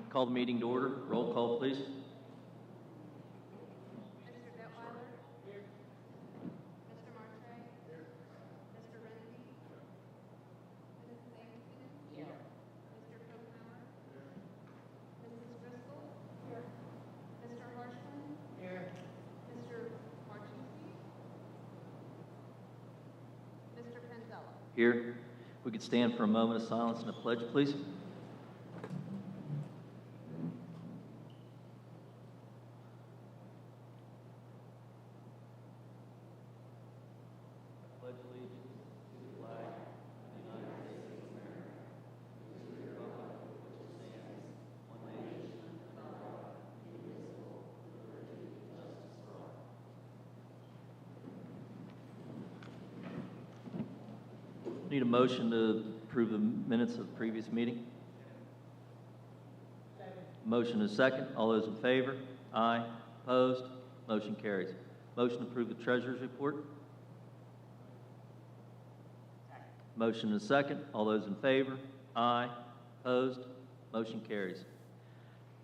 Call the meeting to order. Roll call, please. Mr. Detweiler? Here. Mr. Marte? Here. Mr. Rendy? Mrs. Davidson? Here. Mr. Kochhauer? Here. Mrs. Driscoll? Here. Mr. Harshman? Here. Mr. Marczewski? Mr. Panzella? Here. We could stand for a moment of silence and a pledge, please. Need a motion to approve the minutes of the previous meeting? Motion is second. All those in favor? Aye. Opposed? Motion carries. Motion to approve the treasurer's report? Motion is second. All those in favor? Aye. Opposed? Motion carries.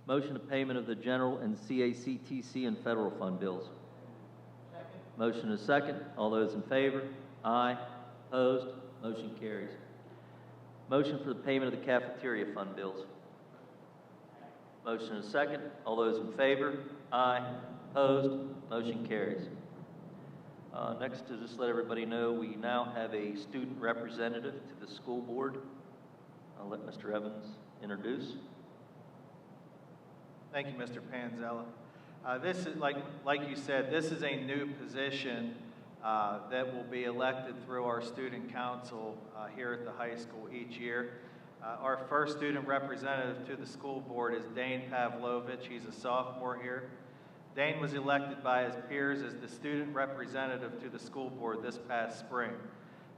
Motion to payment of the general and CACTC and federal fund bills? Motion is second. All those in favor? Aye. Opposed? Motion carries. Motion for the payment of the cafeteria fund bills? Motion is second. All those in favor? Aye. Opposed? Motion carries. Next, to just let everybody know, we now have a student representative to the school board. I'll let Mr. Evans introduce. Thank you, Mr. Panzella. This is, like you said, this is a new position that will be elected through our student council here at the high school each year. Our first student representative to the school board is Dane Pavlovich. He's a sophomore here. Dane was elected by his peers as the student representative to the school board this past spring.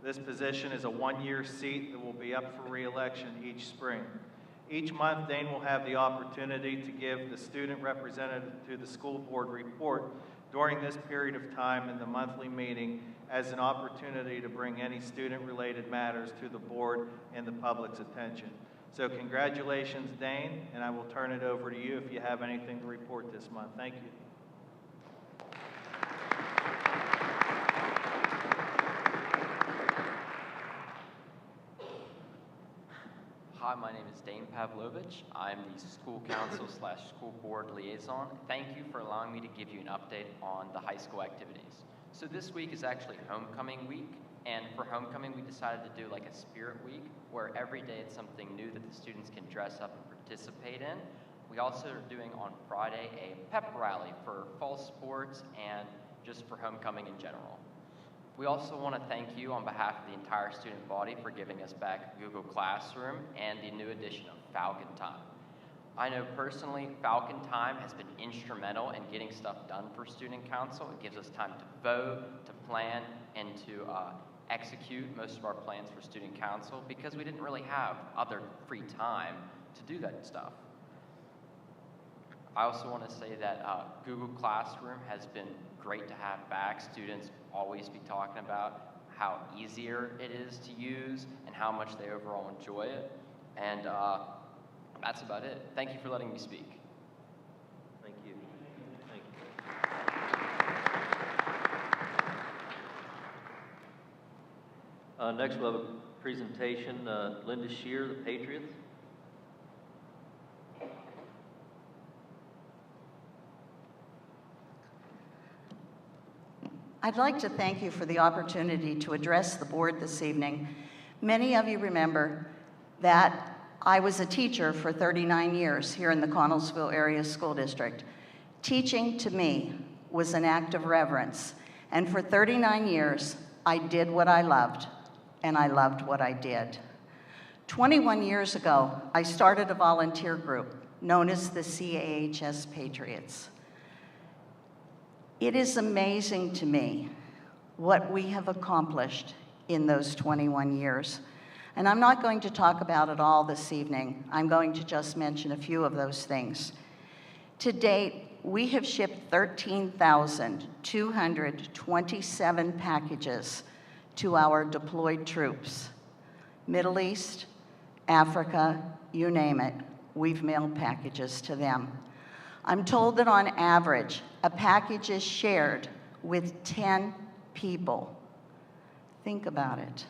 This position is a one-year seat that will be up for re-election each spring. Each month, Dane will have the opportunity to give the student representative to the school board report during this period of time in the monthly meeting as an opportunity to bring any student-related matters to the board and the public's attention. So congratulations, Dane, and I will turn it over to you if you have anything to report this month. Thank you. Hi, my name is Dane Pavlovich. I'm the school council / school board liaison. Thank you for allowing me to give you an update on the high school activities. So this week is actually homecoming week, and for homecoming we decided to do like a spirit week where every day it's something new that the students can dress up and participate in. We also are doing on Friday a pep rally for fall sports and just for homecoming in general. We also want to thank you on behalf of the entire student body for giving us back Google Classroom and the new edition of Falcon Time. I know personally Falcon Time has been instrumental in getting stuff done for Student Council. It gives us time to vote, to plan, and to execute most of our plans for Student Council because we didn't really have other free time to do that stuff. I also want to say that Google Classroom has been great to have back. Students always be talking about how easier it is to use and how much they overall enjoy it. And that's about it. Thank you for letting me speak. Thank you. Thank you. Next, we'll have a presentation. Linda Shear, the Patriots. I'd like to thank you for the opportunity to address the board this evening. Many of you remember that I was a teacher for 39 years here in the Connellsville Area School District. Teaching to me was an act of reverence, and for 39 years, I did what I loved, and I loved what I did. 21 years ago, I started a volunteer group known as the CAHS Patriots. It is amazing to me what we have accomplished in those 21 years. And I'm not going to talk about it all this evening. I'm going to just mention a few of those things. To date, we have shipped 13,227 packages to our deployed troops. Middle East, Africa, you name it. we've mailed packages to them. I'm told that on average, a package is shared with 10 people. Think about it.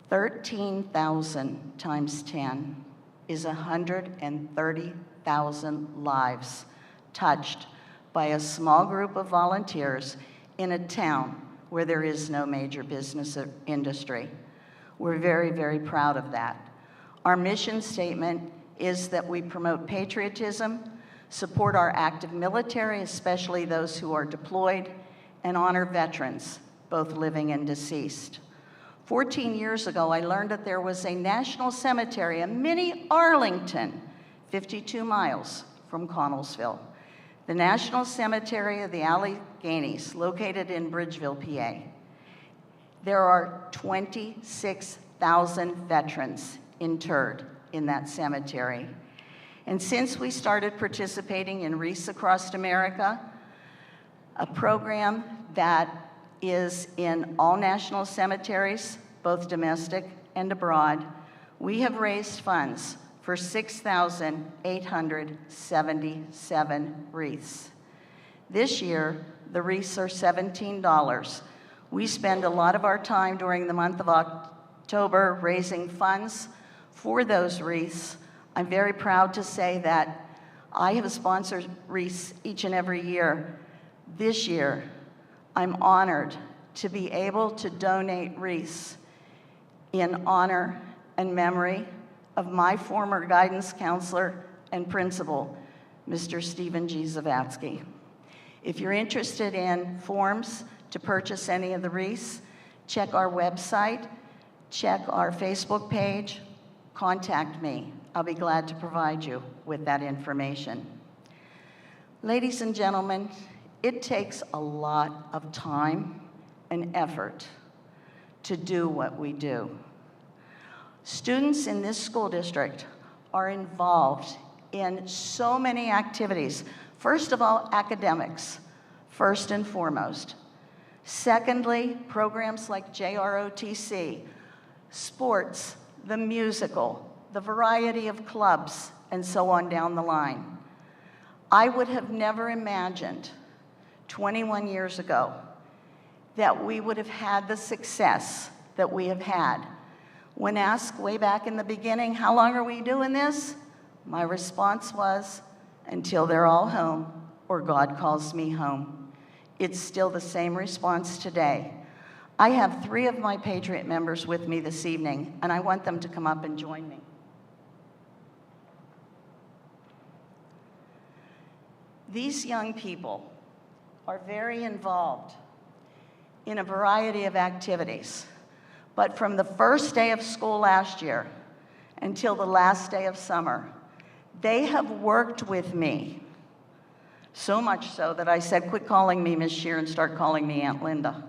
13,000 times 10 is 130,000 lives touched by a small group of volunteers in a town where there is no major business or industry. We're very, very proud of that. Our mission statement is that we promote patriotism, support our active military, especially those who are deployed, and honor veterans, both living and deceased. 14 years ago, I learned that there was a national cemetery, a mini Arlington, 52 miles from Connellsville. The National Cemetery of the Alleghenies, located in Bridgeville, PA. There are 26,000 veterans interred in that cemetery. And since we started participating in Wreaths Across America, a program that is in all national cemeteries, both domestic and abroad, we have raised funds for 6,877 wreaths. This year, the wreaths are $17. We spend a lot of our time during the month of October raising funds for those wreaths. I'm very proud to say that I have sponsored wreaths each and every year. This year, I'm honored to be able to donate wreaths in honor and memory of my former guidance counselor and principal, Mr. Stephen G. Zavatsky. If you're interested in forms to purchase any of the wreaths, check our website, check our Facebook page, contact me. I'll be glad to provide you with that information. Ladies and gentlemen, it takes a lot of time and effort to do what we do. Students in this school district are involved in so many activities. First of all, academics, first and foremost. Secondly, programs like JROTC, sports, the musical, the variety of clubs, and so on down the line. I would have never imagined 21 years ago that we would have had the success that we have had. When asked way back in the beginning, how long are we doing this? My response was, until they're all home or God calls me home. It's still the same response today. I have 3 of my Patriot members with me this evening, and I want them to come up and join me. These young people are very involved in a variety of activities. But from the first day of school last year until the last day of summer, they have worked with me, so much so that I said, quit calling me Miss Shear and start calling me Aunt Linda.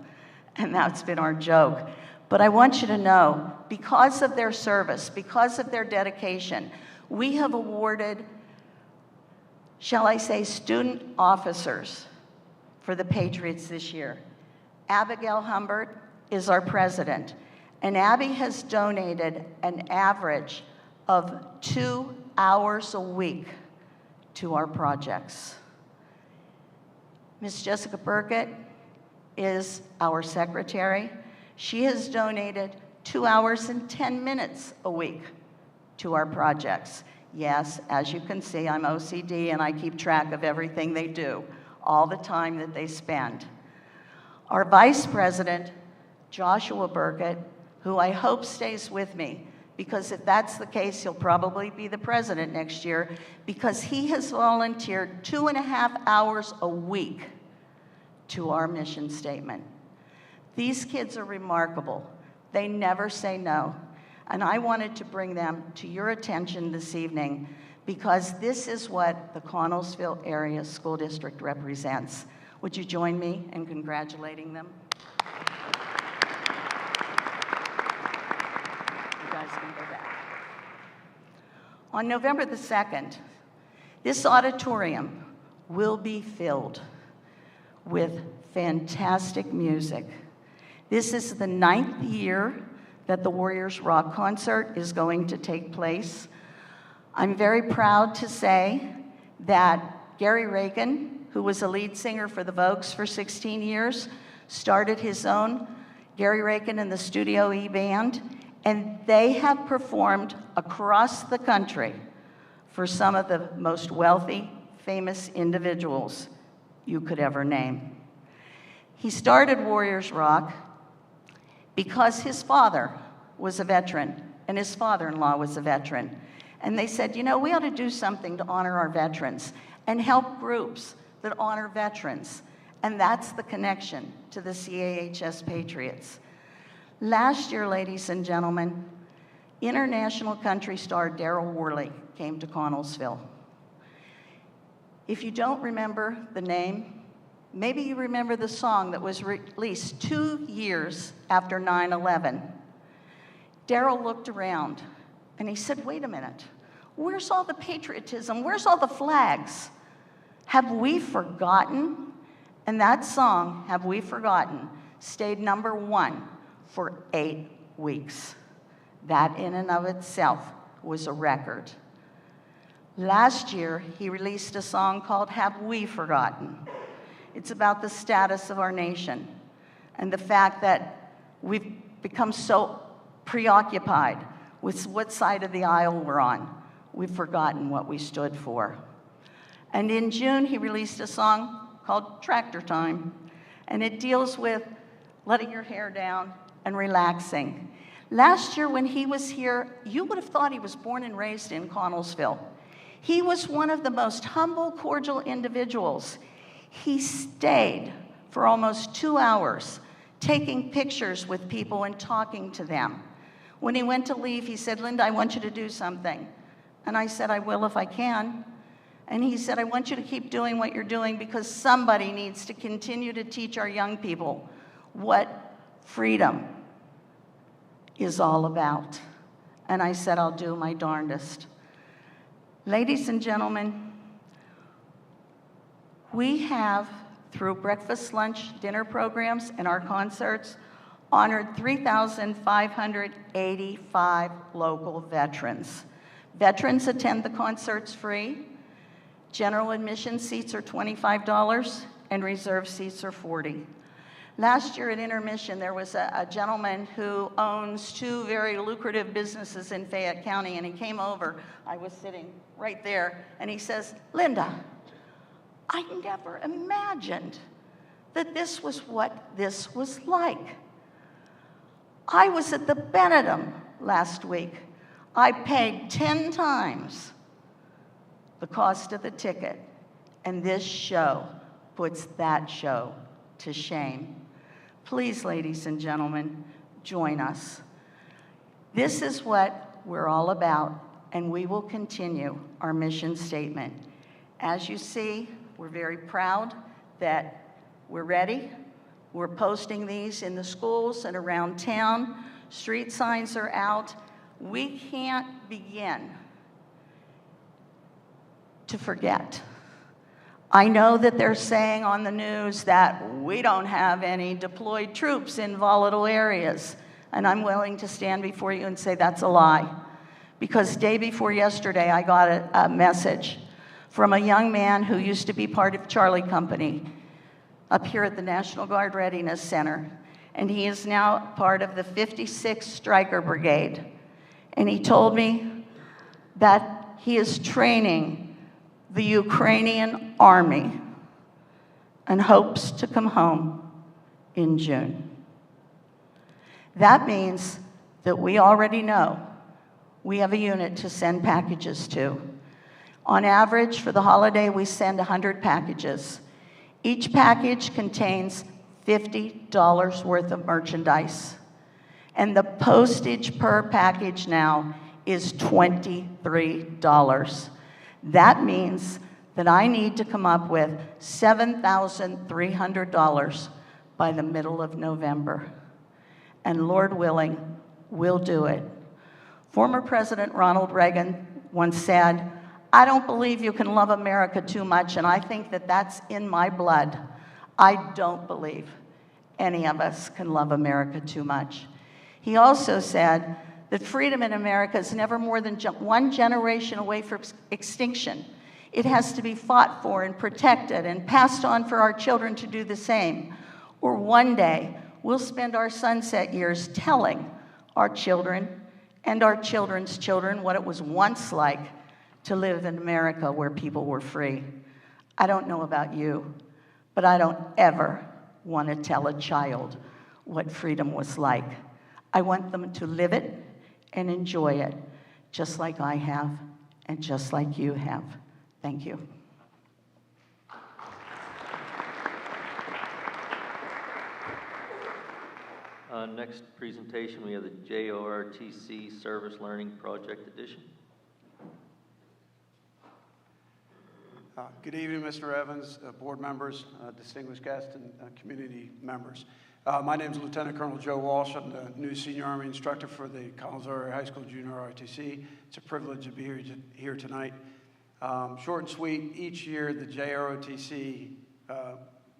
And that's been our joke. But I want you to know, because of their service, because of their dedication, we have awarded, shall I say, student officers for the Patriots this year. Abigail Humbert is our president, and Abby has donated an average of 2 hours a week to our projects. Miss Jessica Burkett is our secretary. She has donated 2 hours and 10 minutes a week to our projects. Yes, as you can see, I'm OCD and I keep track of everything they do, all the time that they spend. Our vice president, Joshua Burkett, who I hope stays with me, because if that's the case, he'll probably be the president next year, because he has volunteered 2.5 hours a week to our mission statement. These kids are remarkable. They never say no. And I wanted to bring them to your attention this evening because this is what the Connellsville Area School District represents. Would you join me in congratulating them? You guys can go back. On November the 2nd, this auditorium will be filled with fantastic music. This is the 9th year that the Warriors Rock Concert is going to take place. I'm very proud to say that Gary Reagan, who was a lead singer for the Vogues for 16 years, started his own Gary Reagan and the Studio E Band, and they have performed across the country for some of the most wealthy, famous individuals you could ever name. He started Warriors Rock because his father was a veteran and his father-in-law was a veteran. And they said, you know, we ought to do something to honor our veterans and help groups that honor veterans. And that's the connection to the CAHS Patriots. Last year, ladies and gentlemen, international country star Daryl Worley came to Connellsville. If you don't remember the name, maybe you remember the song that was released 2 years after 9/11. Daryl looked around and he said, wait a minute, where's all the patriotism? Where's all the flags? Have we forgotten? And that song, Have We Forgotten, stayed #1 for 8 weeks. That in and of itself was a record. Last year, he released a song called Have We Forgotten? It's about the status of our nation and the fact that we've become so preoccupied with what side of the aisle we're on. We've forgotten what we stood for. And in June, he released a song called Tractor Time, and it deals with letting your hair down and relaxing. Last year when he was here, you would have thought he was born and raised in Connellsville. He was one of the most humble, cordial individuals. He stayed for almost 2 hours, taking pictures with people and talking to them. When he went to leave, he said, Linda, I want you to do something. And I said, I will if I can. And he said, I want you to keep doing what you're doing because somebody needs to continue to teach our young people what freedom is all about. And I said, I'll do my darndest. Ladies and gentlemen, we have, through breakfast, lunch, dinner programs, and our concerts, honored 3,585 local veterans. Veterans attend the concerts free. General admission seats are $25, and reserve seats are $40. Last year at intermission, there was a gentleman who owns 2 very lucrative businesses in Fayette County, and he came over. I was sitting right there, and he says, Linda, I never imagined that this was what this was like. I was at the Benedum last week. I paid 10 times the cost of the ticket, and this show puts that show to shame. Please, ladies and gentlemen, join us. This is what we're all about, and we will continue our mission statement. As you see, we're very proud that we're ready. We're posting these in the schools and around town. Street signs are out. We can't begin to forget. I know that they're saying on the news that we don't have any deployed troops in volatile areas, and I'm willing to stand before you and say that's a lie. Because day before yesterday, I got a message from a young man who used to be part of Charlie Company up here at the National Guard Readiness Center, and he is now part of the 56th Stryker Brigade. And he told me that he is training the Ukrainian army and hopes to come home in June. That means that we already know we have a unit to send packages to. On average, for the holiday, we send 100 packages. Each package contains $50 worth of merchandise. And the postage per package now is $23. That means that I need to come up with $7,300 by the middle of November. And Lord willing, we'll do it. Former President Ronald Reagan once said, I don't believe you can love America too much, and I think that that's in my blood. I don't believe any of us can love America too much. He also said that freedom in America is never more than one generation away from extinction. It has to be fought for and protected and passed on for our children to do the same. Or one day, we'll spend our sunset years telling our children and our children's children what it was once like to live in America where people were free. I don't know about you, but I don't ever want to tell a child what freedom was like. I want them to live it and enjoy it, just like I have and just like you have. Thank you. Next presentation, we have the JORTC Service Learning Project Edition. Good evening, Mr. Evans, board members, distinguished guests, and community members. My name is Lieutenant Colonel Joe Walsh. I'm the new Senior Army Instructor for the Collinsville Area High School Junior ROTC. It's a privilege to be here tonight. Short and sweet, each year the JROTC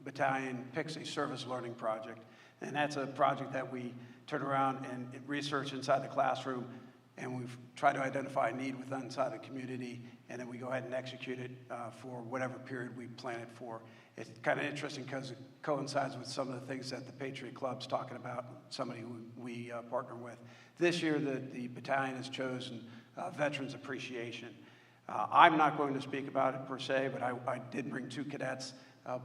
battalion picks a service learning project. And that's a project that we turn around and research inside the classroom, and we've tried to identify a need within inside the community, and then we go ahead and execute it for whatever period we plan it for. It's kind of interesting because it coincides with some of the things that the Patriot Club's talking about, somebody who we partner with. This year, the battalion has chosen Veterans Appreciation. I'm not going to speak about it per se, but I did bring two cadets,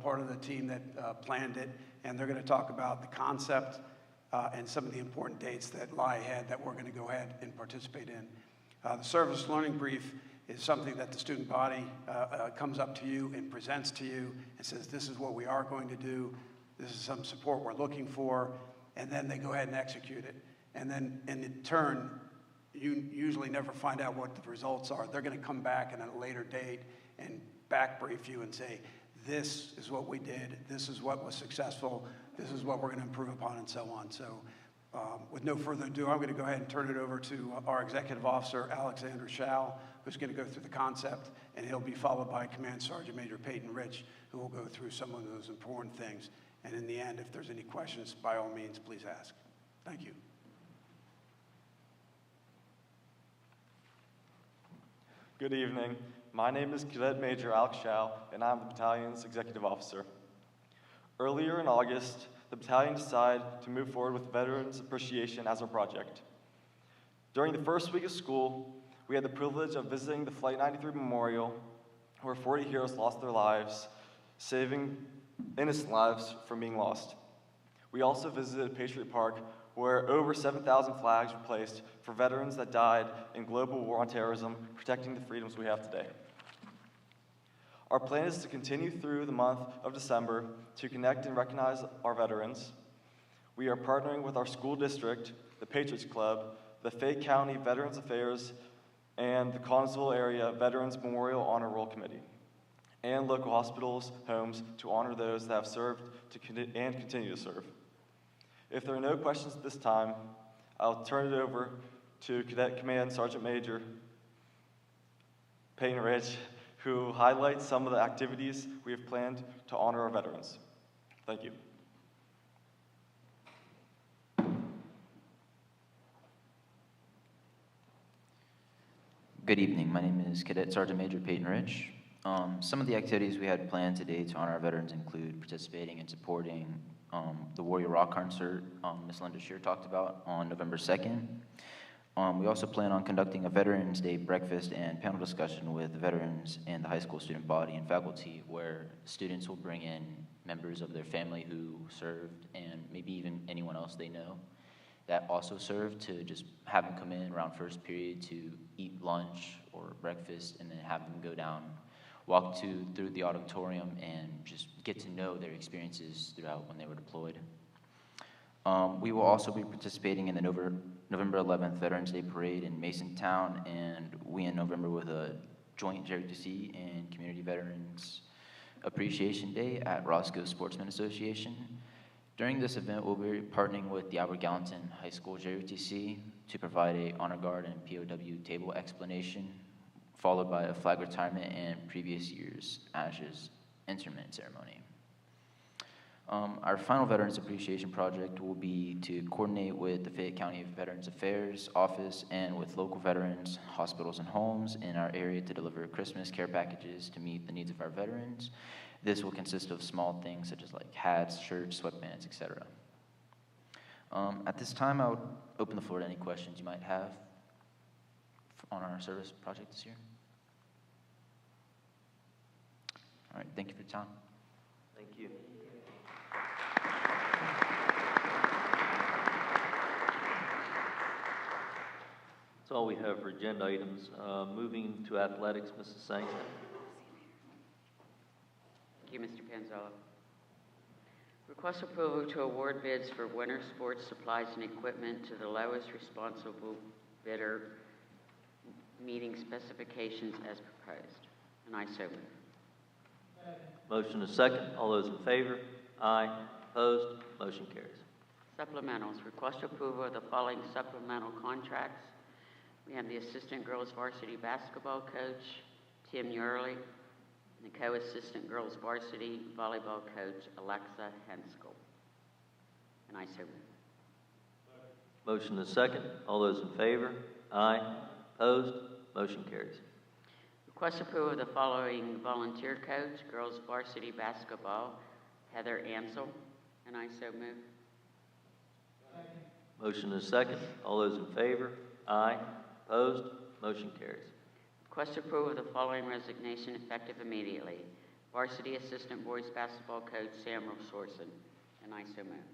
part of the team that planned it, and they're going to talk about the concept and some of the important dates that lie ahead that we're going to go ahead and participate in. The service learning brief is something that the student body comes up to you and presents to you and says, this is what we are going to do, this is some support we're looking for, and then they go ahead and execute it. And then in turn, you usually never find out what the results are. They're going to come back at a later date and back brief you and say, this is what we did, this is what was successful, this is what we're going to improve upon, and so on. So with no further ado, I'm going to go ahead and turn it over to our Executive Officer, Alexander Schau, who's going to go through the concept, and he'll be followed by Command Sergeant Major Peyton Rich, who will go through some of those important things. And in the end, if there's any questions, by all means, please ask. Thank you. Good evening. My name is Cadet Major Alex Schau, and I'm the battalion's executive officer. Earlier in August, the battalion decided to move forward with Veterans Appreciation as our project. During the first week of school, we had the privilege of visiting the Flight 93 Memorial, where 40 heroes lost their lives, saving innocent lives from being lost. We also visited Patriot Park, where over 7,000 flags were placed for veterans that died in global war on terrorism, protecting the freedoms we have today. Our plan is to continue through the month of December to connect and recognize our veterans. We are partnering with our school district, the Patriots Club, the Fayette County Veterans Affairs, and the Collinsville Area Veterans Memorial Honor Roll Committee, and local hospitals, homes, to honor those that have served and continue to serve. If there are no questions at this time, I'll turn it over to Cadet Command Sergeant Major Peyton Rich, who highlights some of the activities we have planned to honor our veterans. Thank you. Good evening. My name is Cadet Sergeant Major Peyton Rich. Some of the activities we had planned today to honor our veterans include participating and supporting the Warrior Rock concert Ms. Linda Shear talked about on November 2nd. We also plan on conducting a Veterans Day breakfast and panel discussion with veterans and the high school student body and faculty, where students will bring in members of their family who served and maybe even anyone else they know that also served, to just have them come in around first period to eat lunch or breakfast, and then have them go down, walk through the auditorium and just get to know their experiences throughout when they were deployed. We will also be participating in the November 11th Veterans Day Parade in Masontown, and we in November with a joint JROTC and Community Veterans Appreciation Day at Roscoe Sportsman Association. During this event, we'll be partnering with the Albert Gallatin High School JROTC to provide a honor guard and POW table explanation, followed by a flag retirement and previous year's ashes interment ceremony. Our final Veterans Appreciation Project will be to coordinate with the Fayette County Veterans Affairs Office and with local veterans, hospitals, and homes in our area to deliver Christmas care packages to meet the needs of our veterans. This will consist of small things such as like hats, shirts, sweatbands, etc. At this time, I would open the floor to any questions you might have on our service project this year. All right, thank you for your time. Thank you. That's all we have for agenda items. Moving to athletics, Mrs. Sangston. Thank you, Mr. Panzella. Request approval to award bids for winter sports supplies and equipment to the lowest responsible bidder meeting specifications as proposed. And I so move. Motion is second. All those in favor? Aye. Opposed? Motion carries. Supplementals. Request approval of the following supplemental contracts. We have the assistant girls varsity basketball coach, Tim Yurley, and the co-assistant girls varsity volleyball coach, Alexa Henskell. And I so move. Motion is second. All those in favor? Aye. Opposed? Motion carries. Request approval of the following volunteer coach, girls varsity basketball, Heather Ansel. And I so move. Motion is second. All those in favor? Aye. Opposed? Motion carries. Request approval of the following resignation effective immediately. Varsity assistant boys basketball coach, Samuel Sorson. And I so move.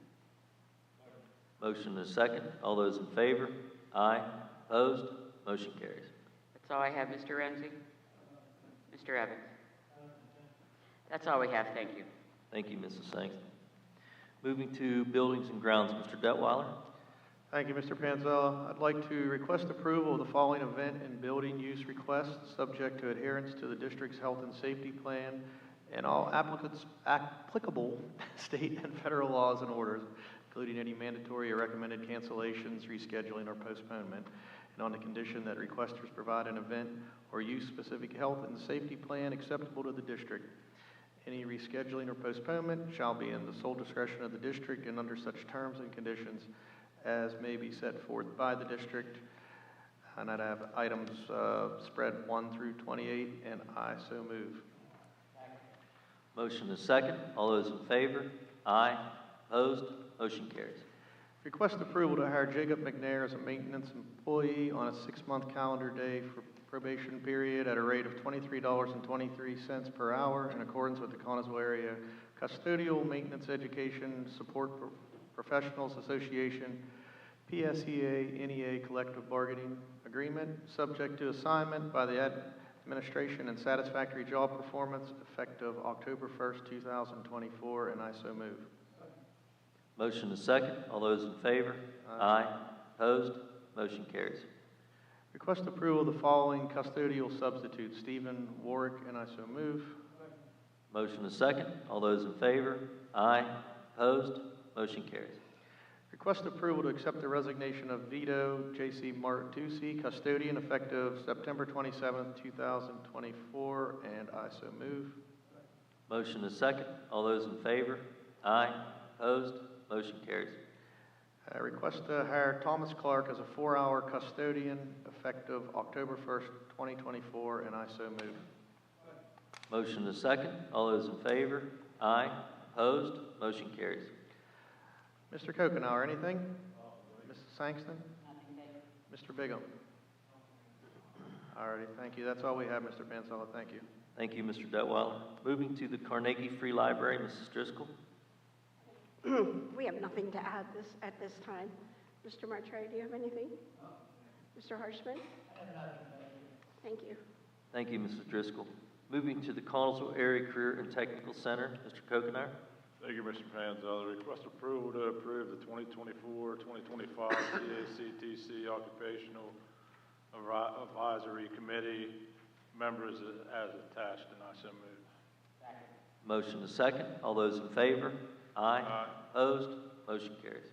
Motion is second. All those in favor? Aye. Opposed? Motion carries. That's all I have, Mr. Renzi. Mr. Evans. That's all we have. Thank you. Thank you, Mrs. Sangston. Moving to buildings and grounds, Mr. Detweiler. Thank you, Mr. Panzella. I'd like to request approval of the following event and building use requests, subject to adherence to the district's health and safety plan and all applicable state and federal laws and orders, including any mandatory or recommended cancellations, rescheduling, or postponement, and on the condition that requesters provide an event or use-specific health and safety plan acceptable to the district. Any rescheduling or postponement shall be in the sole discretion of the district and under such terms and conditions as may be set forth by the district. And I'd have items spread 1 through 28, and I so move. Motion is second. All those in favor? Aye. Opposed? Motion carries. Request approval to hire Jacob McNair as a maintenance employee on a 6-month calendar day for probation period at a rate of $23.23 per hour in accordance with the Connellsville Area Custodial Maintenance Education Support Professionals Association PSEA NEA collective bargaining agreement, subject to assignment by the administration and satisfactory job performance effective October 1st, 2024, and I so move. Motion is second. All those in favor? Aye. Opposed? Motion carries. Request approval of the following custodial substitutes, Stephen Warwick, and I so move. Motion is second. All those in favor? Aye. Opposed? Motion carries. Request approval to accept the resignation of Vito J.C. Martucci, custodian, effective September 27th, 2024, and I so move. Motion is second. All those in favor? Aye. Opposed? Motion carries. Request to hire Thomas Clark as a 4-hour custodian, effective October 1st, 2024, and I so move. Motion is second. All those in favor? Aye. Opposed? Motion carries. Mr. Kokenauer, anything? Mrs. Sangston? Mr. Bigham? All righty, thank you. That's all we have, Mr. Panzella. Thank you. Thank you, Mr. Detweiler. Moving to the Carnegie Free Library, Mrs. Driscoll. We have nothing to add at this time. Mr. Martre, do you have anything? Mr. Harshman? Thank you. Thank you, Mrs. Driscoll. Moving to the Connellsville Area Career and Technical Center, Mr. Kokenauer. Thank you, Mr. Panzella. Request approval to approve the 2024-2025 CACTC Occupational Advisory Committee members as attached, and I so move. Motion is second. All those in favor? Aye. Aye. Opposed? Motion carries.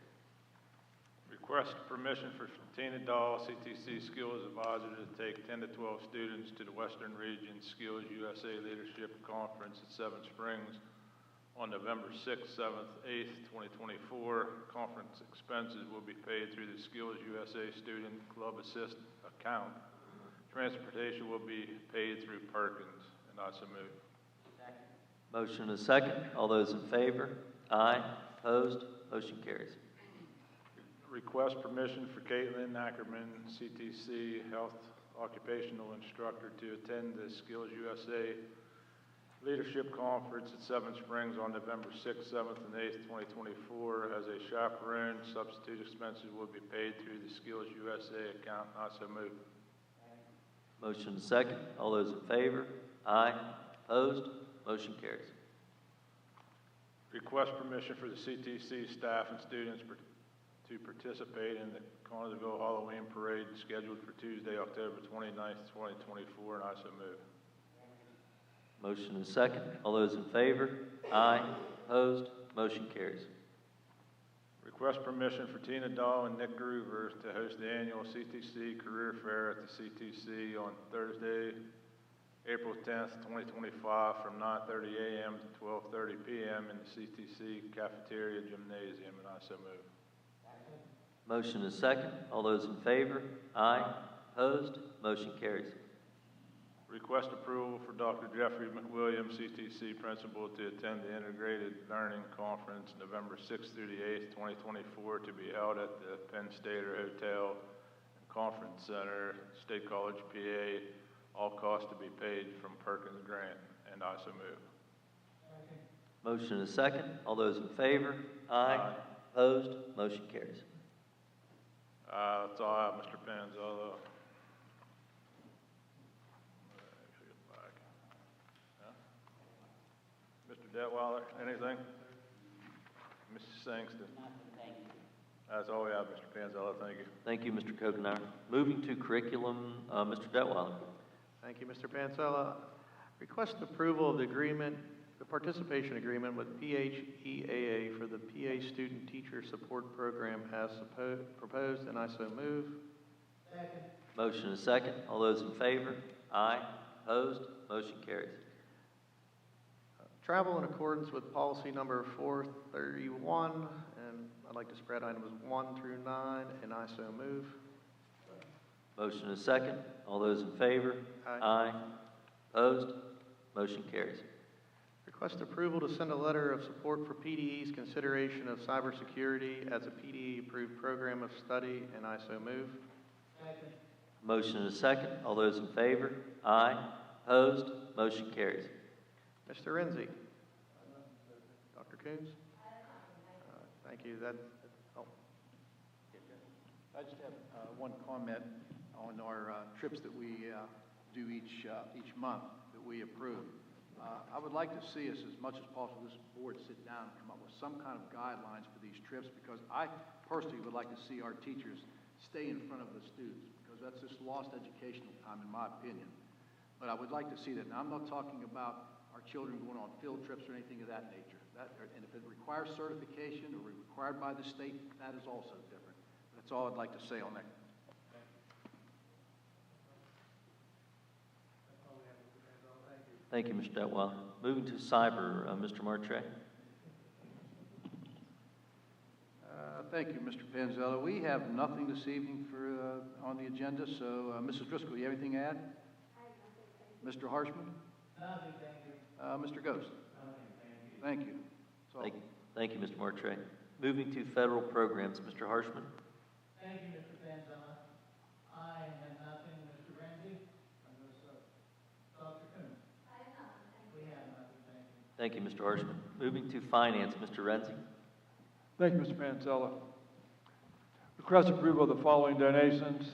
Request permission for Tina Dahl, CTC Skills Advisor, to take 10 to 12 students to the Western Region Skills USA Leadership Conference at Seven Springs on November 6th, 7th, 8th, 2024. Conference expenses will be paid through the Skills USA Student Club Assist account. Transportation will be paid through Perkins, and I so move. Motion is second. All those in favor? Aye. Opposed? Motion carries. Request permission for Caitlin Ackerman, CTC Health Occupational Instructor, to attend the Skills USA Leadership Conference at Seven Springs on November 6th, 7th, and 8th, 2024. As a chaperone, substitute expenses will be paid through the Skills USA account. I so move. Motion is second. All those in favor? Aye. Opposed? Motion carries. Request permission for the CTC staff and students to participate in the Connersville Halloween Parade scheduled for Tuesday, October 29th, 2024, and I so move. Motion is second. All those in favor? Aye. Opposed? Motion carries. Request permission for Tina Dahl and Nick Groover to host the annual CTC Career Fair at the CTC on Thursday, April 10th, 2025, from 9:30 a.m. to 12:30 p.m. in the CTC Cafeteria Gymnasium, and I so move. Motion is second. All those in favor? Aye. Opposed? Motion carries. Request approval for Dr. Jeffrey McWilliams, CTC Principal, to attend the Integrated Learning Conference November 6th through the 8th, 2024, to be held at the Penn Stater Hotel and Conference Center, State College, PA. All costs to be paid from Perkins Grant, and I so move. Motion is second. All those in favor? Aye. Opposed? Motion carries. That's all I have, Mr. Panzella. Mr. Detweiler, anything? Mrs. Sangston? That's all we have, Mr. Panzella. Thank you. Thank you, Mr. Kokenauer. Moving to curriculum, Mr. Detweiler. Thank you, Mr. Pansella. Request approval of the agreement, the participation agreement with PHEAA for the PA Student Teacher Support Program as proposed, and I so move. Second. Motion is second. All those in favor? Aye. Opposed? Motion carries. Travel in accordance with policy number 431, and I'd like to spread items 1 through 9, and I so move. Motion is second. All those in favor? Aye. Opposed? Motion carries. Request approval to send a letter of support for PDE's consideration of cybersecurity as a PDE-approved program of study, and I so move. Second. Motion is second. All those in favor? Aye. Opposed? Motion carries. Mr. Renzi. Dr. Coons. Thank you. I just have one comment on our trips that we do each month that we approve. I would like to see us, as much as possible, this board sit down and come up with some kind of guidelines for these trips, because I personally would like to see our teachers stay in front of the students, because that's just lost educational time, in my opinion. But I would like to see that. Now, I'm not talking about our children going on field trips or anything of that nature. And if it requires certification or required by the state, that is also different. That's all I'd like to say on that. Thank you, Mr. Detweiler. Moving to cyber, Mr. Martre. Thank you, Mr. Panzella. We have nothing this evening for on the agenda, so Mrs. Driscoll, you have anything to add? Mr. Harshman? Nothing, thank you. Mr. Ghost? Nothing, thank you. Thank you, Mr. Martre. Moving to federal programs, Mr. Harshman. Thank you, Mr. Panzella. I have nothing, Mr. Renzi. Dr. Coons. I have nothing. We have nothing, thank you. Thank you, Mr. Harshman. Moving to finance, Mr. Renzi. Thank you, Mr. Panzella. Request approval of the following donations.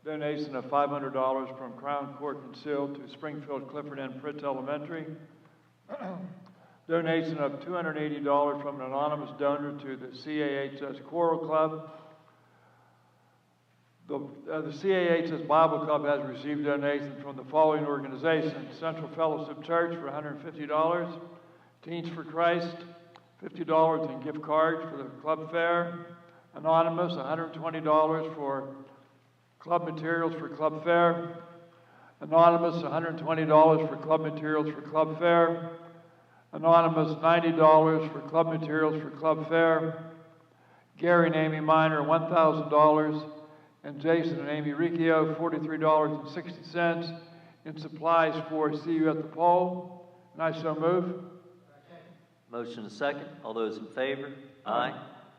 Donation of $500 from Crown Court and Seal to Springfield Clifford N. Pritz Elementary. Donation of $280 from an anonymous donor to the CAHS Choral Club. The CAHS Bible Club has received donations from the following organizations: Central Fellowship Church for $150, Teens for Christ, $50 in gift cards for the club fair, Anonymous, $120 for club materials for club fair, Anonymous, $120 for club materials for club fair, Anonymous, $90 for club materials for club fair. Gary and Amy Miner, $1,000. And Jason and Amy Riccio, $43.60 in supplies for See You at the Pole. And I so move. Motion is second. All those in favor? Aye.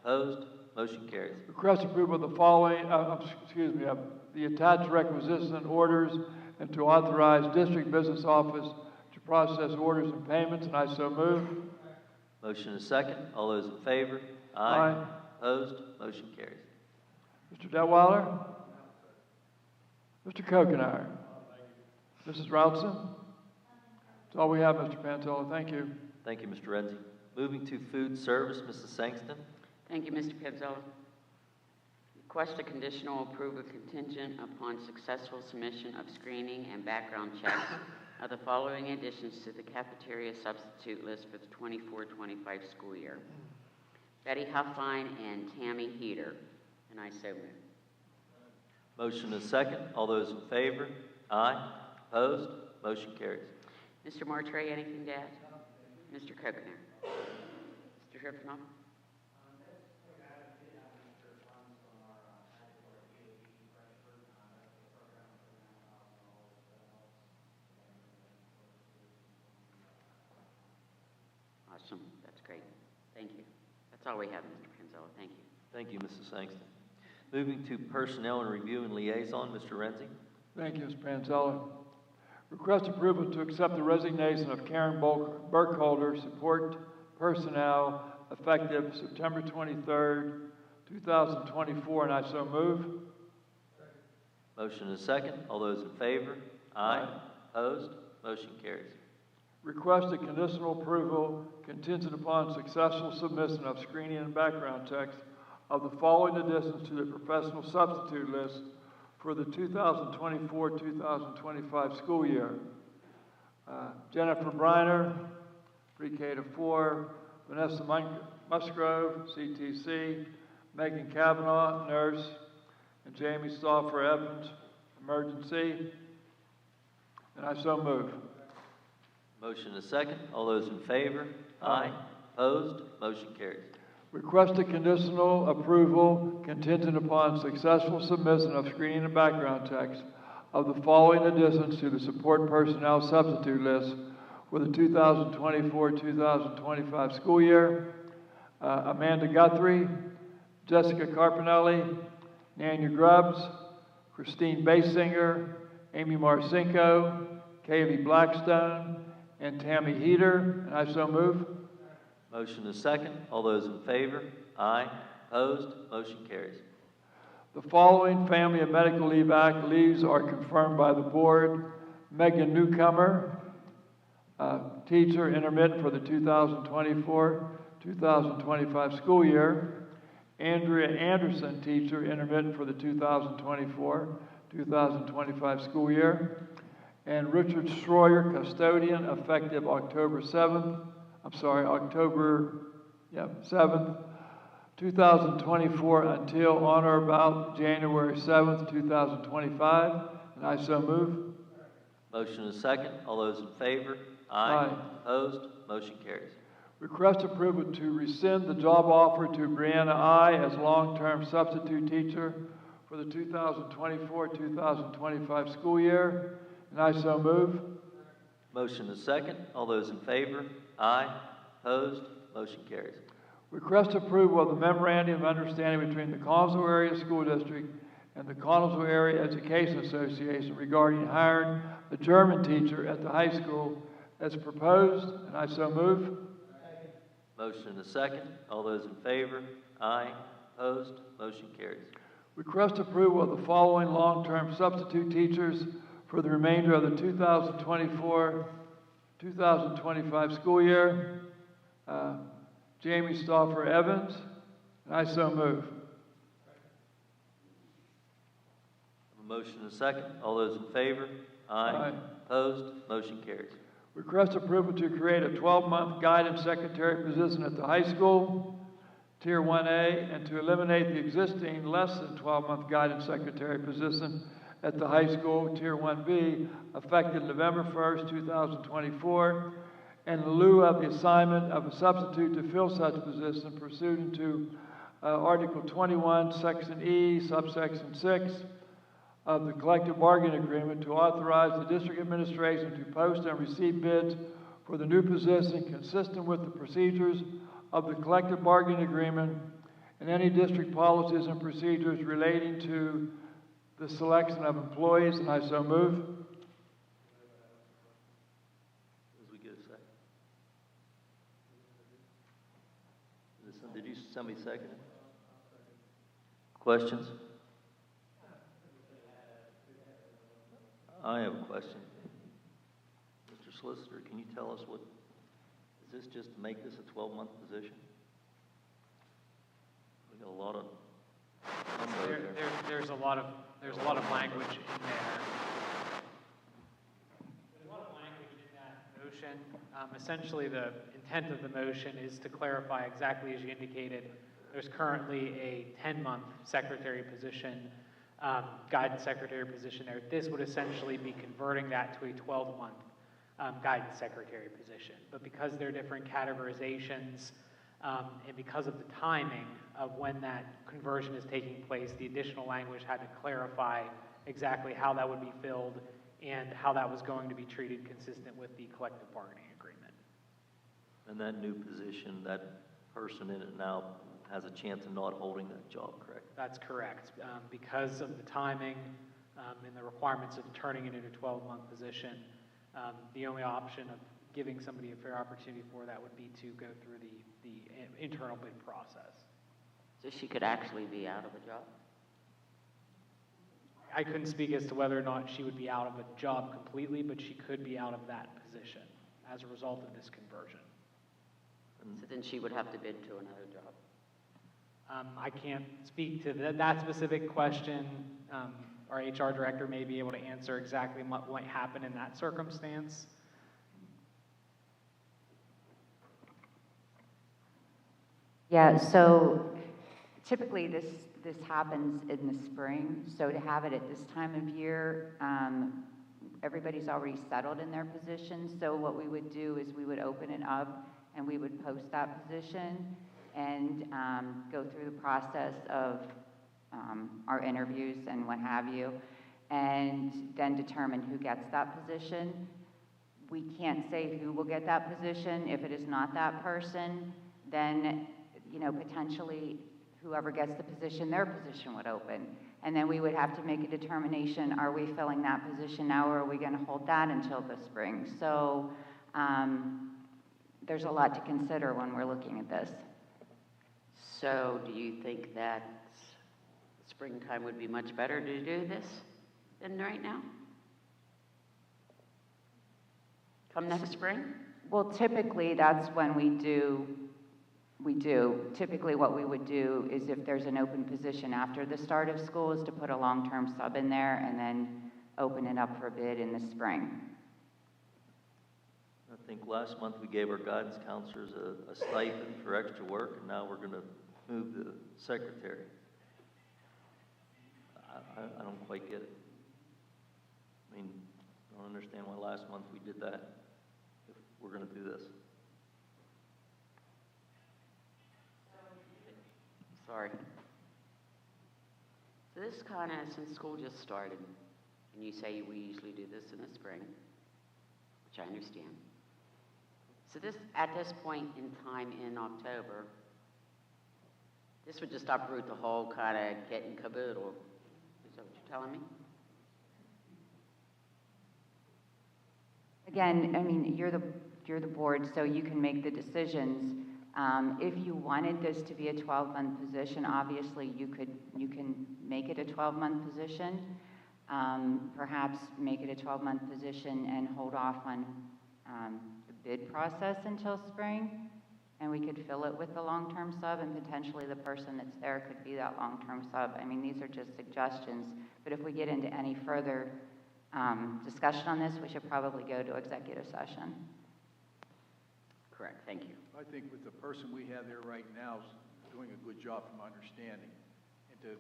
Opposed? Motion carries. Request approval of the following, the attached requisitions and orders, and to authorize District Business Office to process orders and payments, and I so move. Motion is second. All those in favor? Aye. Opposed? Motion carries. Mr. Detweiler? Mr. Kokenauer? Mrs. Routson? That's all we have, Mr. Panzella. Thank you. Thank you, Mr. Renzi. Moving to food service, Mrs. Sangston. Thank you, Mr. Panzella. Request a conditional approval contingent upon successful submission of screening and background checks of the following additions to the cafeteria substitute list for the 24-25 school year. Betty Huffine and Tammy Heater, and I so move. Motion is second. All those in favor? Aye. Opposed? Motion carries. Mr. Martray, anything to add? Mr. Kokener? Mr. Sherfanoff? Awesome. That's great. Thank you. That's all we have, Mr. Panzella. Thank you. Thank you, Mrs. Sangston. Moving to personnel and review and liaison, Mr. Renzi. Thank you, Mr. Panzella. Request approval to accept the resignation of Karen Burkholder, support personnel, effective September 23rd, 2024, and I so move. Motion is second. All those in favor? Aye. Opposed? Motion carries. Request a conditional approval contingent upon successful submission of screening and background checks of the following additions to the professional substitute list for the 2024-2025 school year. Jennifer Briner, pre-K to 4, Vanessa Musgrove, CTC, Megan Kavanaugh, nurse, and Jamie Stauffer Evans, emergency, and I so move. Motion is second. All those in favor? Aye. Opposed? Motion carries. Request a conditional approval contingent upon successful submission of screening and background checks of the following additions to the support personnel substitute list for the 2024-2025 school year. Amanda Guthrie, Jessica Carpinelli, Nanya Grubbs, Christine Basinger, Amy Marcinko, Kaylee Blackstone, and Tammy Heater, and I so move. Motion is second. All those in favor? Aye. Opposed? Motion carries. The following Family and Medical Leave Act leaves are confirmed by the board. Megan Newcomer, teacher, intermittent for the 2024-2025 school year. Andrea Anderson, teacher, intermittent for the 2024-2025 school year. And Richard Schroyer, custodian, effective October 7th, 2024 until on or about January 7th, 2025. And I so move. Motion is second. All those in favor? Aye. Opposed? Motion carries. Request approval to rescind the job offer to Brianna I as long-term substitute teacher for the 2024-2025 school year. And I so move. Motion is second. All those in favor? Aye. Opposed? Motion carries. Request approval of the memorandum of understanding between the Connellsville Area School District and the Connellsville Area Education Association regarding hiring a German teacher at the high school as proposed, and I so move. Motion is second. All those in favor? Aye. Opposed? Motion carries. Request approval of the following long-term substitute teachers for the remainder of the 2024-2025 school year. Jamie Stauffer Evans, and I so move. A motion is second. All those in favor? Aye. Opposed? Motion carries. Request approval to create a 12-month guidance secretary position at the high school, Tier 1A, and to eliminate the existing less than 12-month guidance secretary position at the high school, Tier 1B, effective November 1st, 2024, in lieu of the assignment of a substitute to fill such position pursuant to Article 21, Section E, subsection 6 of the collective bargaining agreement to authorize the district administration to post and receive bids for the new position consistent with the procedures of the collective bargaining agreement and any district policies and procedures relating to the selection of employees, and I so move. As we get a second. Did somebody second it? Questions? I have a question. Mr. Solicitor, can you tell us is this just to make this a 12-month position? We got a lot of there's a lot of language in there. There's a lot of language in that motion. Essentially, the intent of the motion is to clarify exactly as you indicated. There's currently a 10-month secretary position, guidance secretary position there. This would essentially be converting that to a 12-month guidance secretary position. But because there are different categorizations and because of the timing of when that conversion is taking place, the additional language had to clarify exactly how that would be filled and how that was going to be treated consistent with the collective bargaining agreement. And that new position, that person in it now has a chance of not holding that job, correct? That's correct. Because of the timing and the requirements of turning it into a 12-month position, the only option of giving somebody a fair opportunity for that would be to go through the internal bid process. So she could actually be out of a job? I couldn't speak as to whether or not she would be out of a job completely, but she could be out of that position as a result of this conversion. So then she would have to bid to another job? I can't speak to that specific question. Our HR director may be able to answer exactly what might happen in that circumstance. Yeah, so typically this happens in the spring. So to have it at this time of year, everybody's already settled in their position. So what we would do is we would open it up and we would post that position and go through the process of our interviews and what have you, and then determine who gets that position. We can't say who will get that position. If it is not that person, then, potentially whoever gets the position, their position would open. And then we would have to make a determination, are we filling that position now, or are we going to hold that until the spring? So there's a lot to consider when we're looking at this. So do you think that springtime would be much better to do this than right now? Come next spring? Well, typically that's when we do. Typically what we would do is if there's an open position after the start of school is to put a long-term sub in there and then open it up for bid in the spring. I think last month we gave our guidance counselors a stipend for extra work, and now we're going to move the secretary. I don't quite get it. I mean, I don't understand why last month we did that if we're going to do this. Sorry. So this kind of, since school just started, and you say we usually do this in the spring, which I understand. So this, at this point in time in October, this would just uproot the whole kind of kit and caboodle. Is that what you're telling me? Again, I mean, you're the board, so you can make the decisions. If you wanted this to be a 12-month position, obviously you can make it a 12-month position. Perhaps make it a 12-month position and hold off on the bid process until spring, and we could fill it with the long-term sub, and potentially the person that's there could be that long-term sub. I mean, these are just suggestions, but if we get into any further discussion on this, we should probably go to executive session. Correct, thank you. I think with the person we have there right now is doing a good job from my understanding. And to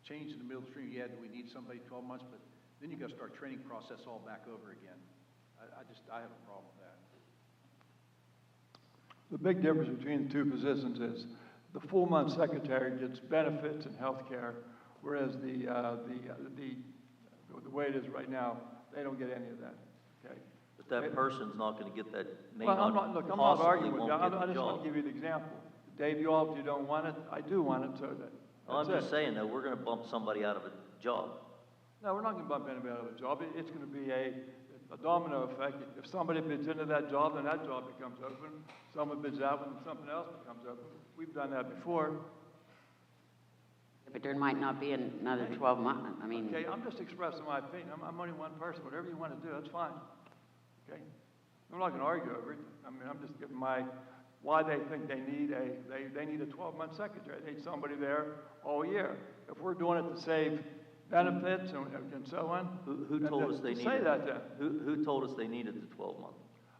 change in the middle of the stream, yeah, do we need somebody 12 months? But then you got to start training process all back over again. I have a problem with that. The big difference between the two positions is the full-month secretary gets benefits and health care, whereas the way it is right now, they don't get any of that, okay? But that person's not gonna get that, may Well, I'm not, not possibly arguing with won't you. get the I just want job. to give you an example. Dave, you all, if you don't want it, I do want it, so that, Well, I'm that's just it. saying, though, we're gonna bump somebody out of a job. No, we're not going to bump anybody out of a job. It's going to be a domino effect. If somebody bids into that job, then that job becomes open. Someone bids out, and something else becomes open. We've done that before. But there might not be another 12 months, I mean. Okay, I'm just expressing my opinion. I'm only one person. Whatever you want to do, that's fine. Okay? I'm not going to argue over it. I mean, I'm just giving why they think they need a 12-month secretary. They need somebody there all year. If we're doing it to save benefits and so on. Who told us they needed? Say that then. Who told us they needed the 12 month?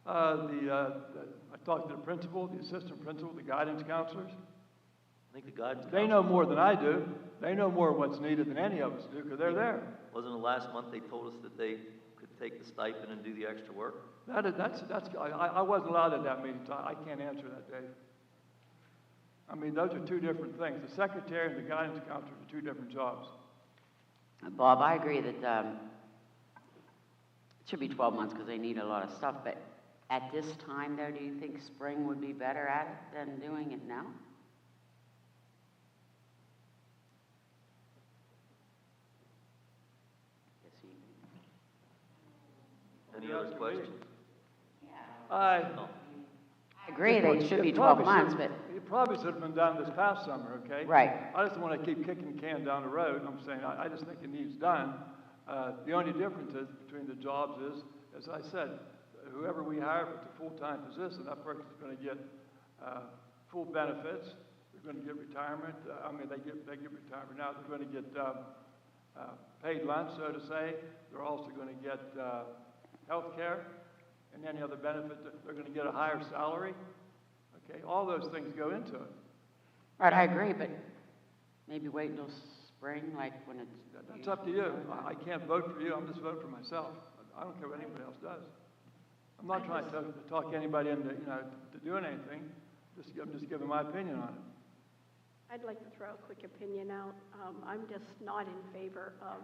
I talked to the principal, the assistant principal, the guidance counselors. I think the guidance. They know more than I do. They know more what's needed than any of us do because they're there. Wasn't it last month they told us that they could take the stipend and do the extra work? I wasn't allowed at that meeting, so I can't answer that, Dave. I mean, those are two different things. The secretary and the guidance counselors are two different jobs. Bob, I agree that it should be 12 months because they need a lot of stuff, but at this time, though, do you think spring would be better at it than doing it now? Any other questions? I agree, they should be 12 months, but. It probably should have been done this past summer, okay? Right. I just don't want to keep kicking the can down the road. I'm saying I just think it needs done. The only difference between the jobs is, as I said, whoever we hire for the full-time position, that person's going to get full benefits. They're going to get retirement. I mean, they get retirement now. They're going to get paid lunch, so to say. They're also going to get health care and any other benefit. They're going to get a higher salary. Okay, all those things go into it. Right, I agree, but maybe wait until spring, like when it's. That's up to you. I can't vote for you. I'm just voting for myself. I don't care what anybody else does. I'm not trying to talk anybody into, to doing anything. I'm just giving my opinion on it. I'd like to throw a quick opinion out. I'm just not in favor of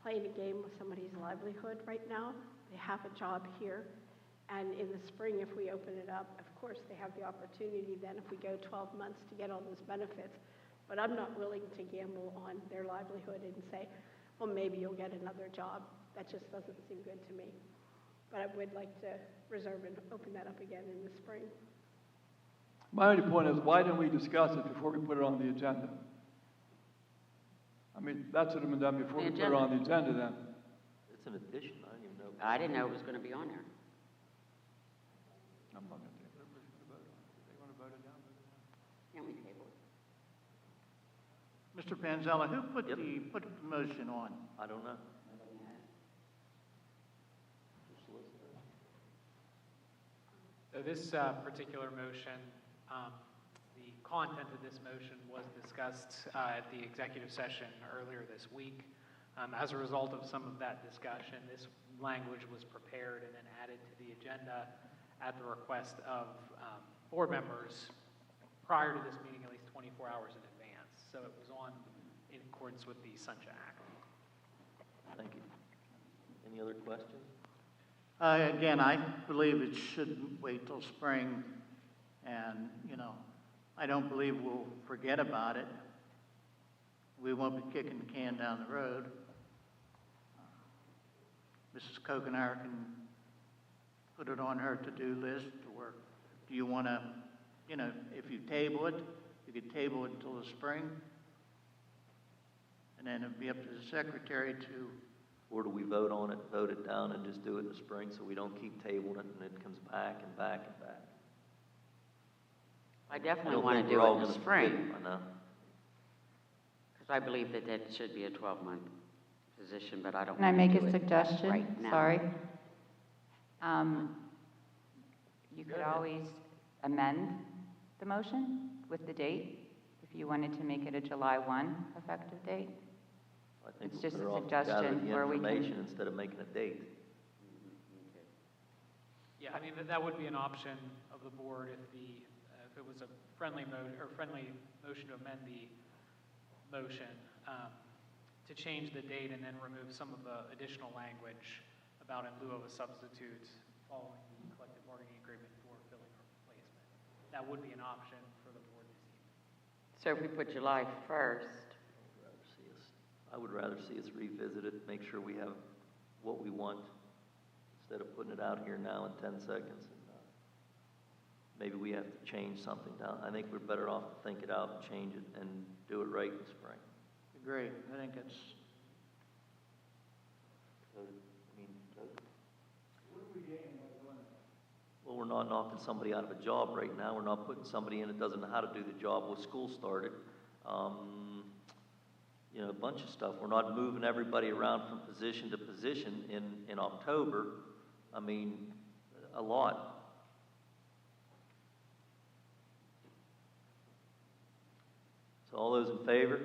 playing a game with somebody's livelihood right now. They have a job here. And in the spring, if we open it up, of course, they have the opportunity then if we go 12 months to get all those benefits. But I'm not willing to gamble on their livelihood and say, well, maybe you'll get another job. That just doesn't seem good to me. But I would like to reserve and open that up again in the spring. My only point is, why didn't we discuss it before we put it on the agenda? I mean, that should have been done before we put it on the agenda then. It's an addition. I didn't even know. I didn't know it was going to be on there. I'm not going to take it. Everybody's going to vote on it. If they want to vote it down, vote it down. Can't we table it? Mr. Panzella, who put the motion on? I don't know. So this particular motion, the content of this motion was discussed at the executive session earlier this week. As a result of some of that discussion, this language was prepared and then added to the agenda at the request of board members prior to this meeting, at least 24 hours in advance. So it was on in accordance with the Sunshine Act. Thank you. Any other questions? Again, I believe it shouldn't wait till spring, and, I don't believe we'll forget about it. We won't be kicking the can down the road. Mrs. Kokenaar can put it on her to-do list, or do you want to, if you table it, you could table it until the spring, and then it'd be up to the secretary to. Or do we vote on it, vote it down, and just do it in the spring so we don't keep tabling it and it comes back and back and back? I definitely don't want think to do we're all it in the gonna spring, fit, I know. because I believe that should be a 12-month position, but I don't Can I want make to do a it suggestion? right now. Sorry. You could always amend the motion with the date if you wanted to make it a July 1 effective date. I think It's we're just a better off gathering suggestion the where we can- information instead of making a date. Yeah, I mean, that would be an option of of the board if it was a friendly motion to amend the motion to change the date and then remove some of the additional language about in lieu of a substitute following the collective bargaining agreement for filling or replacement. That would be an option for the board this evening. So if we put July 1st, I would rather see us revisit it, make sure we have what we want, instead of putting it out here now in 10 seconds. Maybe we have to change something down. I think we're better off to think it out and change it and do it right in the spring. Agreed. I think it's, Well, we're not knocking somebody out of a job right now. We're not putting somebody in that doesn't know how to do the job when school started. You know, a bunch of stuff. We're not moving everybody around from position to position in October. I mean, a lot. So all those in favor?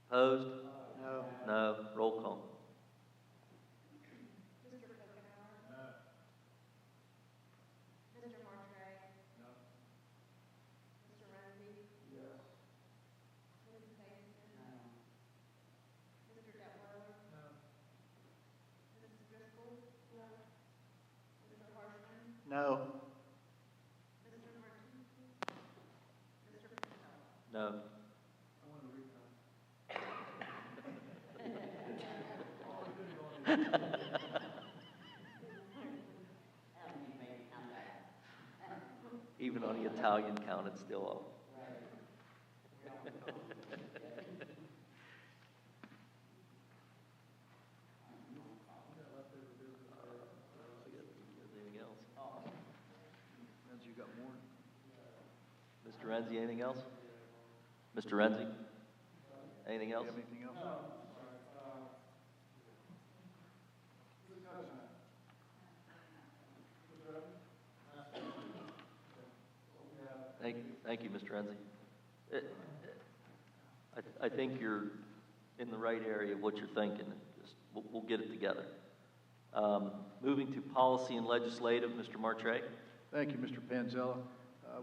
Opposed? no. No. Roll call. Mr. Peckinpah? No. Mr. Martre? No. Mr. Renzi? Yes. Mrs. Davidson? No. Mr. Detweiler? No. Mrs. Driscoll? No. Mr. Harshman? No. Mr. Martin? Mr. Peckinpah? No. Even on the Italian count, it's still up. Anything else? Renzi, you got more? Mr. Renzi, anything else? Mr. Renzi? Anything else? You have anything else? Thank you, Mr. Renzi. I think you're in the right area of what you're thinking. Just, we'll get it together. Moving to policy and legislative, Mr. Martre. Thank you, Mr. Panzella.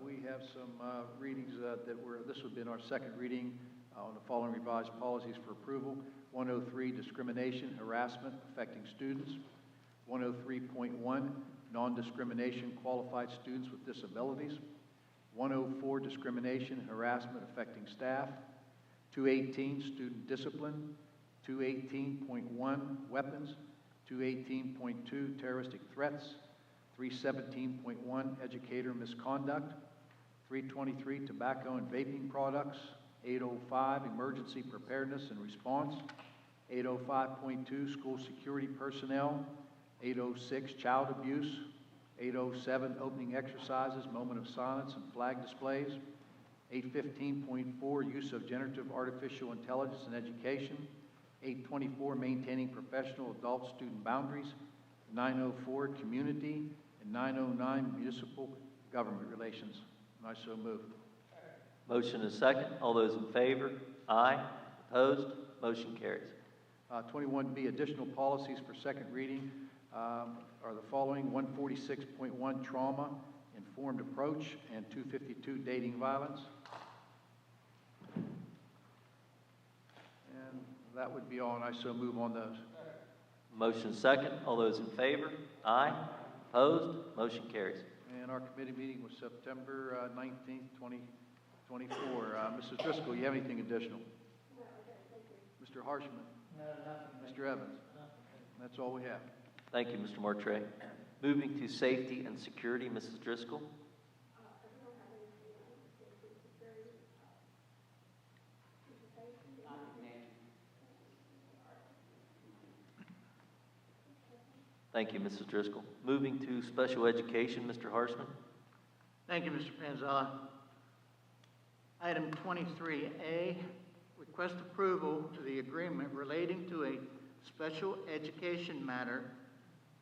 We have some readings this would have been our second reading on the following revised policies for approval. 103, discrimination, harassment affecting students. 103.1, non-discrimination, qualified students with disabilities. 104, discrimination, harassment affecting staff. 218, student discipline. 218.1, weapons. 218.2, terroristic threats. 317.1, educator misconduct. 323, tobacco and vaping products. 805, emergency preparedness and response. 805.2, school security personnel. 806, child abuse. 807, opening exercises, moment of silence, and flag displays. 815.4, use of generative artificial intelligence in education. 824, maintaining professional adult-student boundaries. 904, community. And 909, municipal government relations. And I so move. Motion is second. All those in favor? Aye. Opposed? Motion carries. 21B, additional policies for second reading are the following: 146.1, trauma, informed approach, and 252, dating violence. And that would be all, and I so move on those. Motion second. All those in favor? Aye. Opposed? Motion carries. And our committee meeting was September 19th, 2024. Mrs. Driscoll, you have anything additional? No, okay, thank you. Mr. Harshman? No, nothing. Mr. Evans? That's all we have. Thank you, Mr. Martre. Moving to safety and security, Mrs. Driscoll. Thank you, Mrs. Driscoll. Moving to special education, Mr. Harshman. Thank you, Mr. Panzella. Item 23A, request approval to the agreement relating to a special education matter,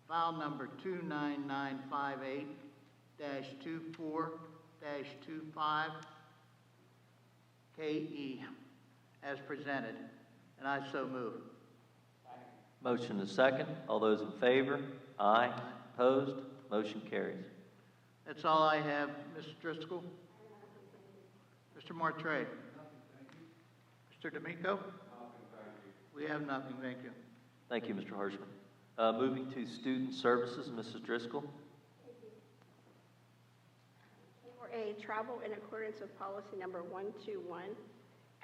file number 29958-24-25KE, as presented, and I so move. Motion is second. All those in favor? Aye. Opposed? Motion carries. That's all I have. Ms. Driscoll? Mr. Martre? Mr. D'Amico? We have nothing, thank you. Thank you, Mr. Harshman. Moving to Student Services, Mrs. Driscoll. For A, travel in accordance with policy number 121,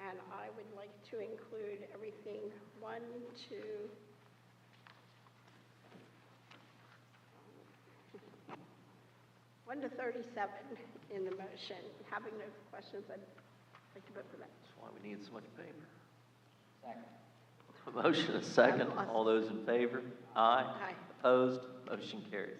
and I would like to include everything 1 to 37 in the motion. Having no questions, I'd like to vote for that. That's why we need so much paper. Second. A motion, a second. All those in favor? Aye. Aye. Opposed? Motion carries.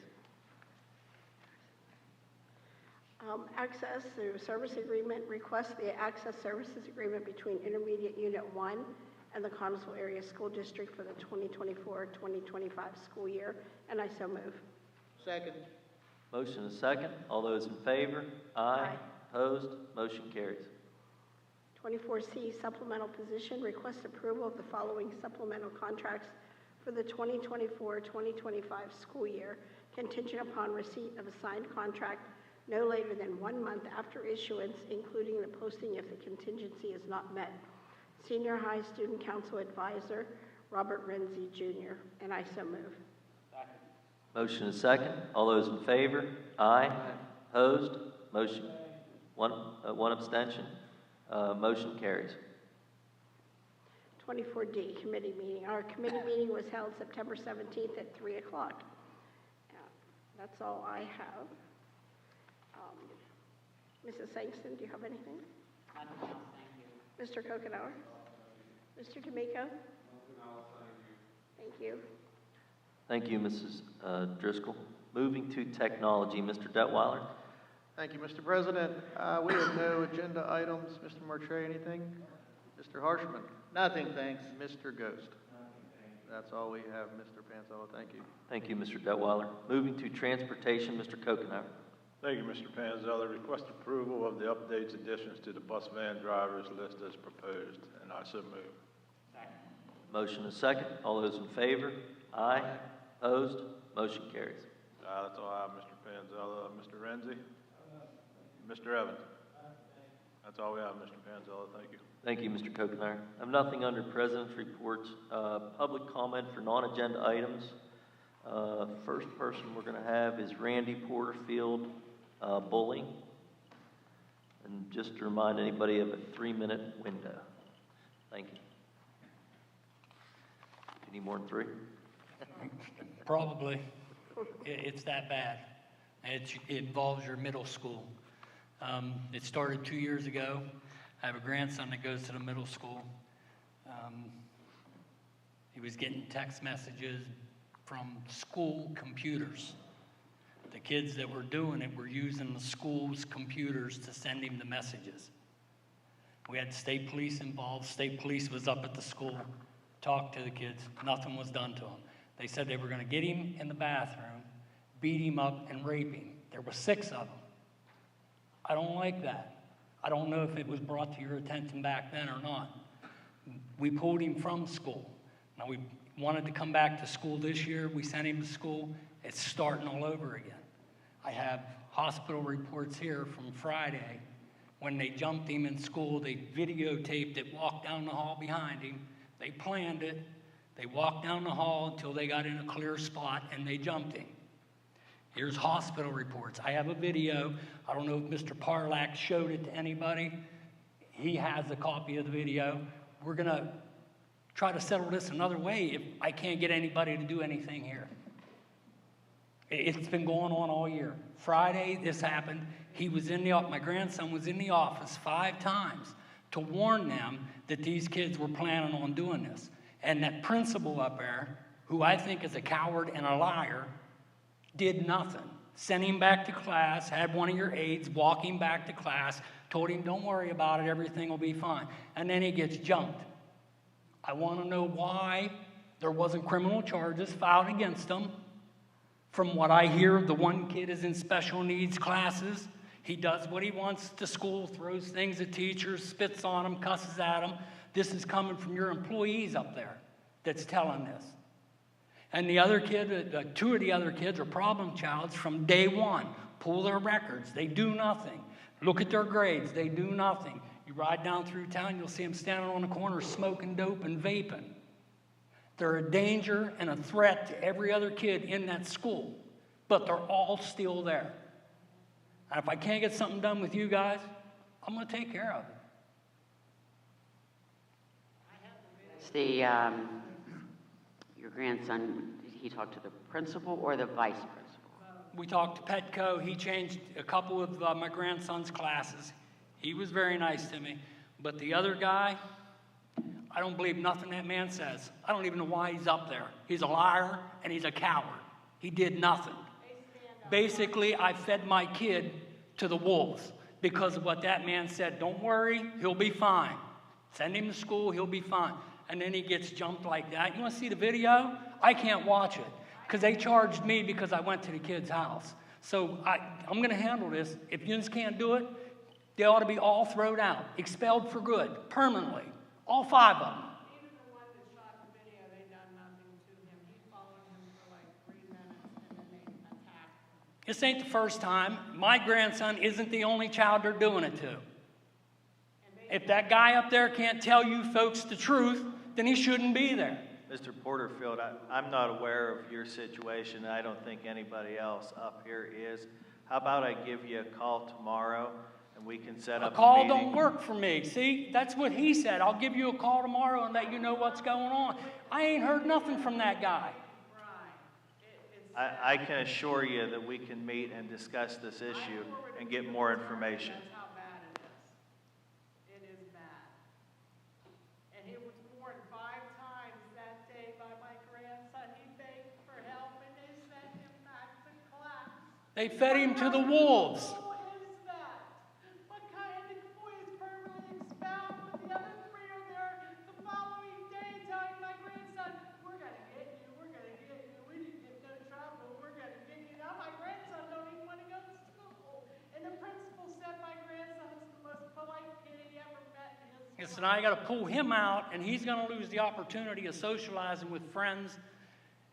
Access through service agreement, request the access services agreement between Intermediate Unit 1 and the Connellsville Area School District for the 2024-2025 school year, and I so move. Second. Motion is second. All those in favor? Aye. Opposed? Motion carries. 24C, supplemental position, request approval of the following supplemental contracts for the 2024-2025 school year, contingent upon receipt of a signed contract no later than 1 month after issuance, including the posting if the contingency is not met. Senior High Student Council Advisor, Robert Renzi, Jr., and I so move. Motion is second. All those in favor? Aye. Opposed? Motion. One abstention. Motion carries. 24D, committee meeting. Our committee meeting was held September 17th at 3 o'clock. That's all I have. Mrs. Sangston, do you have anything? Nothing else, thank you. Mr. Kokenauer? Mr. D'Amico? Thank you. Thank you, Mrs. Driscoll. Moving to technology, Mr. Detweiler. Thank you, Mr. President. We have no agenda items. Mr. Martre, anything? Mr. Harshman? Nothing, thanks. Mr. Ghost? That's all we have, Mr. Panzella. Thank you. Thank you, Mr. Detweiler. Moving to transportation, Mr. Kokenauer. Thank you, Mr. Panzella. Request approval of the updates, additions to the bus van drivers list as proposed, and I so move. Motion is second. All those in favor? Aye. Opposed? Motion carries. That's all I have, Mr. Panzella. Mr. Renzi? Mr. Evans? That's all we have, Mr. Panzella. Thank you. Thank you, Mr. Kokenauer. I have nothing under President's reports. Public comment for non-agenda items. First person we're going to have is Randy Porterfield, bullying. And just to remind anybody of a 3-minute window. Thank you. Do you need more than 3? Probably. It's that bad. It involves your middle school. It started 2 years ago. I have a grandson that goes to the middle school. He was getting text messages from school computers. The kids that were doing it were using the school's computers to send him the messages. We had state police involved. State police was up at the school, talked to the kids. Nothing was done to him. They said they were going to get him in the bathroom, beat him up, and rape him. There were 6 of them. I don't like that. I don't know if it was brought to your attention back then or not. We pulled him from school. Now, we wanted to come back to school this year. We sent him to school. It's starting all over again. I have hospital reports here from Friday. When they jumped him in school, they videotaped it, walked down the hall behind him. They planned it. They walked down the hall until they got in a clear spot, and they jumped him. Here's hospital reports. I have a video. I don't know if Mr. Parlak showed it to anybody. He has a copy of the video. We're going to try to settle this another way if I can't get anybody to do anything here. It's been going on all year. Friday, this happened. My grandson was in the office 5 times to warn them that these kids were planning on doing this. And that principal up there, who I think is a coward and a liar, did nothing. Sent him back to class, had one of your aides walk him back to class, told him, don't worry about it, everything will be fine. And then he gets jumped. I want to know why there wasn't criminal charges filed against him. From what I hear, the one kid is in special needs classes. He does what he wants to school, throws things at teachers, spits on them, cusses at them. This is coming from your employees up there that's telling this. And the other kid, 2 of the other kids are problem childs from day one. pull their records, they do nothing. Look at their grades, they do nothing. You ride down through town, you'll see them standing on the corner smoking dope and vaping. They're a danger and a threat to every other kid in that school, but they're all still there. And if I can't get something done with you guys, I'm going to take care of it. It's the, your grandson, did he talk to the principal or the vice principal? We talked to Petco. He changed a couple of my grandson's classes. He was very nice to me. But the other guy, I don't believe nothing that man says. I don't even know why he's up there. He's a liar and he's a coward. He did nothing. Basically, I fed my kid to the wolves because of what that man said. Don't worry, he'll be fine. Send him to school, he'll be fine. And then he gets jumped like that. You want to see the video? I can't watch it because they charged me because I went to the kid's house. So I'm going to handle this. If you just can't do it, they ought to be all thrown out, expelled for good, permanently. All 5 of them. Even the one that shot the video, they done nothing to him. He followed him for like 3 minutes and then they attacked him. This ain't the first time. My grandson isn't the only child they're doing it to. If that guy up there can't tell you folks the truth, then he shouldn't be there. Mr. Porterfield, I'm not aware of your situation, and I don't think anybody else up here is. How about I give you a call tomorrow, and we can set up a call meeting? don't work for me. See, that's what he said. I'll give you a call tomorrow and let you know what's going on. I ain't heard nothing from that guy. I can assure you that we can meet and discuss this issue and get more information. That's how bad it is. It is bad. And it was more than 5 times that day by my grandson. He begged for help and they sent him back to class. They fed him to the wolves. What is that? What kind of boy is permanently expelled, but the other 3 are there the following day telling my grandson, we're going to get you, we're going to get you, we didn't get no trouble, we're going to get you. Now my grandson don't even want to go to school. And the principal said my grandson is the most polite kid he ever met in his life. Yes, and I got to pull him out, and he's going to lose the opportunity of socializing with friends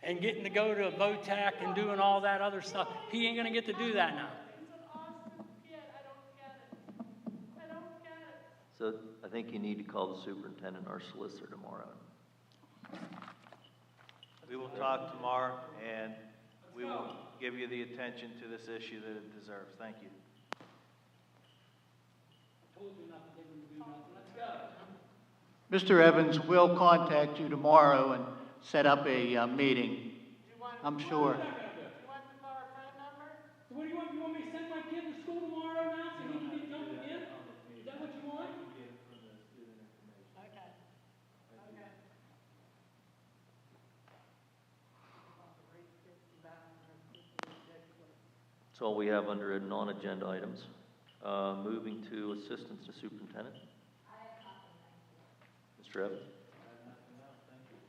and getting to go to a VOTAC and doing all that other stuff. He ain't going to get to do that now. He's an awesome kid. I don't get it. I don't get it. So I think you need to call the superintendent or solicitor tomorrow. We will talk tomorrow, and we will give you the attention to this issue that it deserves. Thank you. Mr. Evans will contact you tomorrow and set up a meeting, I'm sure. What do you want? You want me to send my kid to school tomorrow now so he can get jumped again? Is that what you want? Okay. Okay. That's all we have under non-agenda items. Moving to assistance to superintendent. Mr. Evans?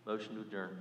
Motion to adjourn.